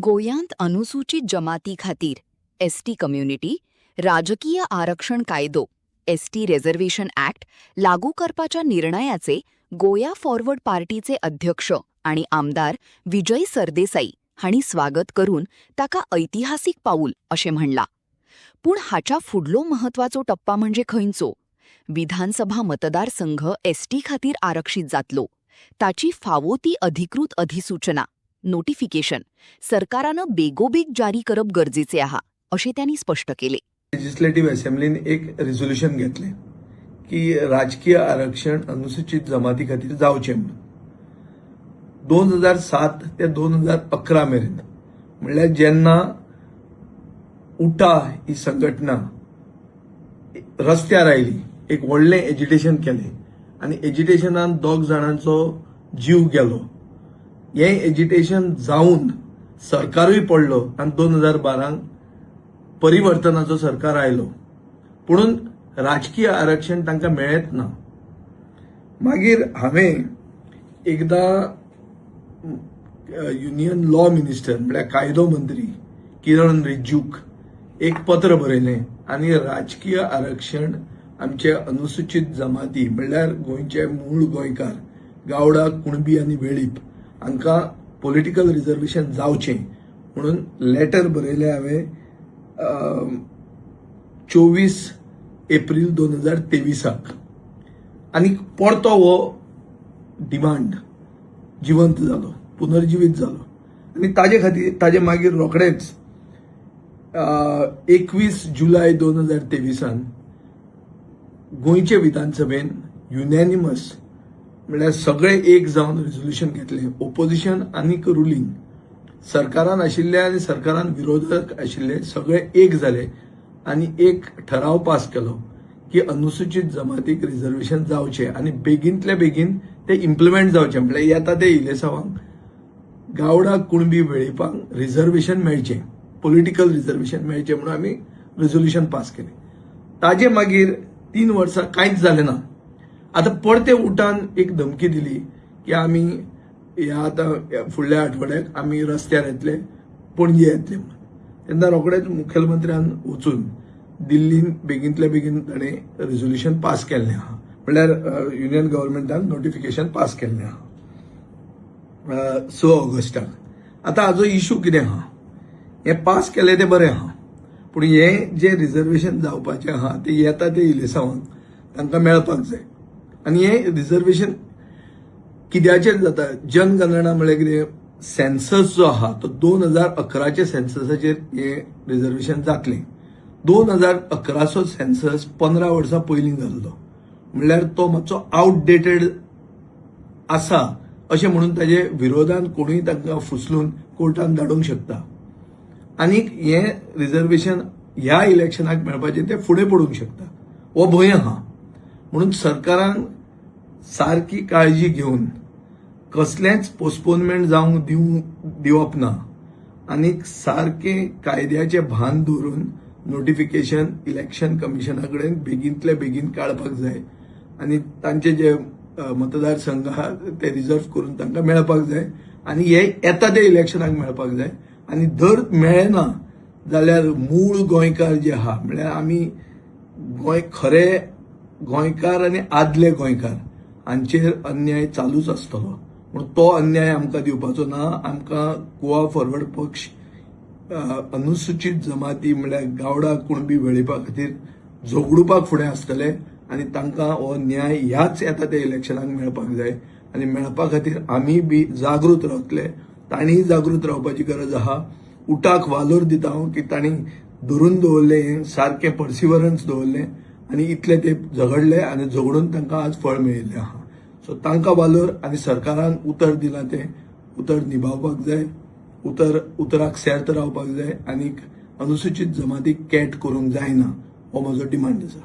गोंयांत अनुसूचित जमाती खातीर एसटी कम्युनिटी राजकीय आरक्षण कायदो एसटी रिझर्वेशन ॲक्ट लागू करपाच्या निर्णयाचे गोया फॉरवर्ड पार्टीचे अध्यक्ष आणि आमदार विजय सरदेसाई हांणी स्वागत करून ताका ऐतिहासीक पाऊल अशें म्हणलां. पूण हाच्या फुडलो महत्वाचो टप्पा म्हणजे खंयचो? विधानसभा मतदारसंघ एसटी खातीर आरक्षीत जातलो. ताची फावो ती अधिकृत अधिसूचना नोटिफिकेशन सरकारानं बेगोबेग जारी करप गरजेचे आहा अशें त्यांनी स्पष्ट केले. लेजिस्लेटिव्ह असेंब्लीन एक रिझोल्युशन घेतले की राजकीय आरक्षण अनुसूचित जमाती खातीर जावचें म्हणून 2007 ते 2011 मेरेन म्हणल्यार जेन्ना उठा ही संघटना रस्त्यार आयली, एक व्हडलें एजिटेशन केलें आनी एजिटेशनान 2 जाणांचो जीव गेलो. हे एजिटेशन जावन सरकारूय पडलो आनी 2012 परिवर्तनाचो सरकार आयलो, पुणून राजकीय आरक्षण तांकां मेळत ना. मागीर हांवें एकदां युनियन लॉ मिनिस्टर म्हळ्यार कायदो मंत्री किरण रिज्जूक एक पत्र बरयलें आनी राजकीय आरक्षण आमचे अनुसूचित जमाती म्हळ्यार गोंयचे मूळ गोंयकार गावडा, कुणबी आनी वेळीप हांकां पॉलिटिकल रिझर्वेशन जावचें म्हणून लेटर बरयलें हांवें 24 एप्रील 2023 आनी परतो हो डिमांड जिवंत जालो, पुनर्जीवीत जालो आनी ताजे मागीर रोखडेच 21 जुलय 2023 गोंयचे विधानसभेन युनॅनिमस म्हळ्यार सगळे एक जावन रिझोल्युशन घेतलें. ओपोजिशन आनीक रुलींग सरकारान आशिल्ले आनी सरकारान विरोधक आशिल्ले सगळे एक जाले आनी एक ठराव पास केलो की अनुसूचित जमातीक रिझर्वेशन जावचें आनी बेगींतल्या बेगीन ते इम्प्लिमेंट जावचें. म्हळ्यार येता ते इलेसांवांक गावडा, कुणबी, वेळीपांक रिझर्वेशन मेळचें, पॉलिटिकल रिझर्वेशन मेळचें म्हणून आमी रिझोल्युशन पास केलें. ताजे मागीर 3 वर्सां कांयच जालें ना. आतां परते उठान एक धमकी दिली की आमी ह्या आतां फुडल्या आठवड्याक आमी रस्त्यार येतले, पणजे येतले म्हणून. तेन्ना रोखडेच मुखेलमंत्र्यान वचून दिल्लीन बेगींतल्या बेगीन ताणें रिझोल्युशन पास केल्लें आहा, म्हळ्यार युनियन गव्हर्मेंटान नोटिफिकेशन पास केल्लें आहा 6 ऑगस्टाक. आतां हाजो इश्यू कितें आहा? हें पास केलें तें बरें आहा, पूण हें जें रिझर्वेशन जावपाचें आहा तें येता ते इलेसांवांक तांकां मेळपाक जाय. आनी हें रिझर्वेशन कित्याचेर जाता? जनगणना म्हळ्यार कितें? सेन्सस जो आहा तो 2011च्या सेन्ससाचेर हें रिझर्वेशन जातलें. 2011चो सेन्सस 15 वर्सां पयलीं जाल्लो, म्हणल्यार तो मातसो आउटडेटेड आसा अशें म्हणून ताजे विरोधान कोणूय तांकां फुसलून कोर्टान धाडूंक शकता. आनीक हें रिझर्वेशन ह्या इलेक्शनाक मेळपाचें तें फुडें पडूंक शकता हो भंय आहा. म्हणून सरकारान सारकी काळजी घेवन कसलेंच पोस्टपोनमेंट जावंक दिवप ना आनीक सारकें कायद्याचें भान दवरून नोटिफिकेशन इलेक्शन कमिशना कडेन बेगींतल्या बेगीन काडपाक जाय आनी तांचे जे मतदारसंघ आहा ते रिझर्व करून तांकां मेळपाक जाय आनी हे येता ते इलेक्शनाक मेळपाक जाय. आनी जर मेळना जाल्यार मूळ गोंयकार जे आहा म्हळ्यार आमी खरे गोंयकार आनी आदले गोंयकार हांचेर अन्याय चालूच आसतलो. पूण तो अन्याय आमकां दिवपाचो ना. आमकां गोवा फॉरवर्ड पक्ष अनुसूचित जमाती म्हळ्यार गावडा, कुणबी, वेळीपा खातीर झगडूपाक फुडें आसतले आनी तांकां हो न्याय ह्याच येता त्या इलेक्शनाक मेळपाक जाय आनी मेळपा खातीर आमी बी जागृत रावतले. तांणीय जागृत रावपाची गरज आहा. उठाक वालोर दिता हांव की तांणी धरून दवरलें, हें सारकें पर्सिवरन्स दवरलें आनी इतले ते झगडले आनी झगडून तांकां आज फळ मेळिल्लें आहा. सो तांकां वालोर आनी सरकारान उतर दिलां तें उतर निभावपाक जाय. उतराक सेर्त रावपाक जाय आनीक अनुसूचित जमातीक कॅट करूंक जायना हो म्हजो डिमांड आसा.